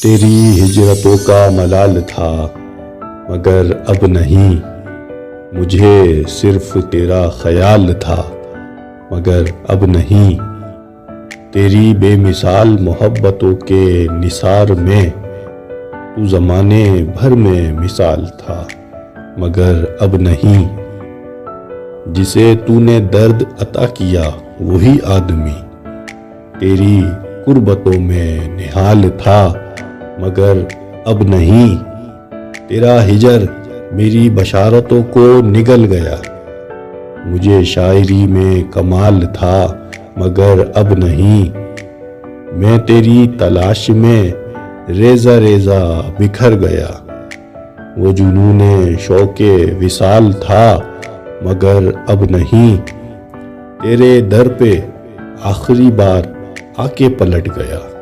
تیری ہجرتوں کا ملال تھا مگر اب نہیں، مجھے صرف تیرا خیال تھا مگر اب نہیں۔ تیری بے مثال محبتوں کے نثار میں تو زمانے بھر میں مثال تھا مگر اب نہیں۔ جسے تو نے درد عطا کیا وہی آدمی تیری قربتوں میں نہال تھا مگر اب نہیں۔ تیرا ہجر میری بشارتوں کو نگل گیا، مجھے شاعری میں کمال تھا مگر اب نہیں۔ میں تیری تلاش میں ریزہ ریزہ بکھر گیا، وہ جنون شوق وصال تھا مگر اب نہیں۔ تیرے در پہ آخری بار آ کے پلٹ گیا۔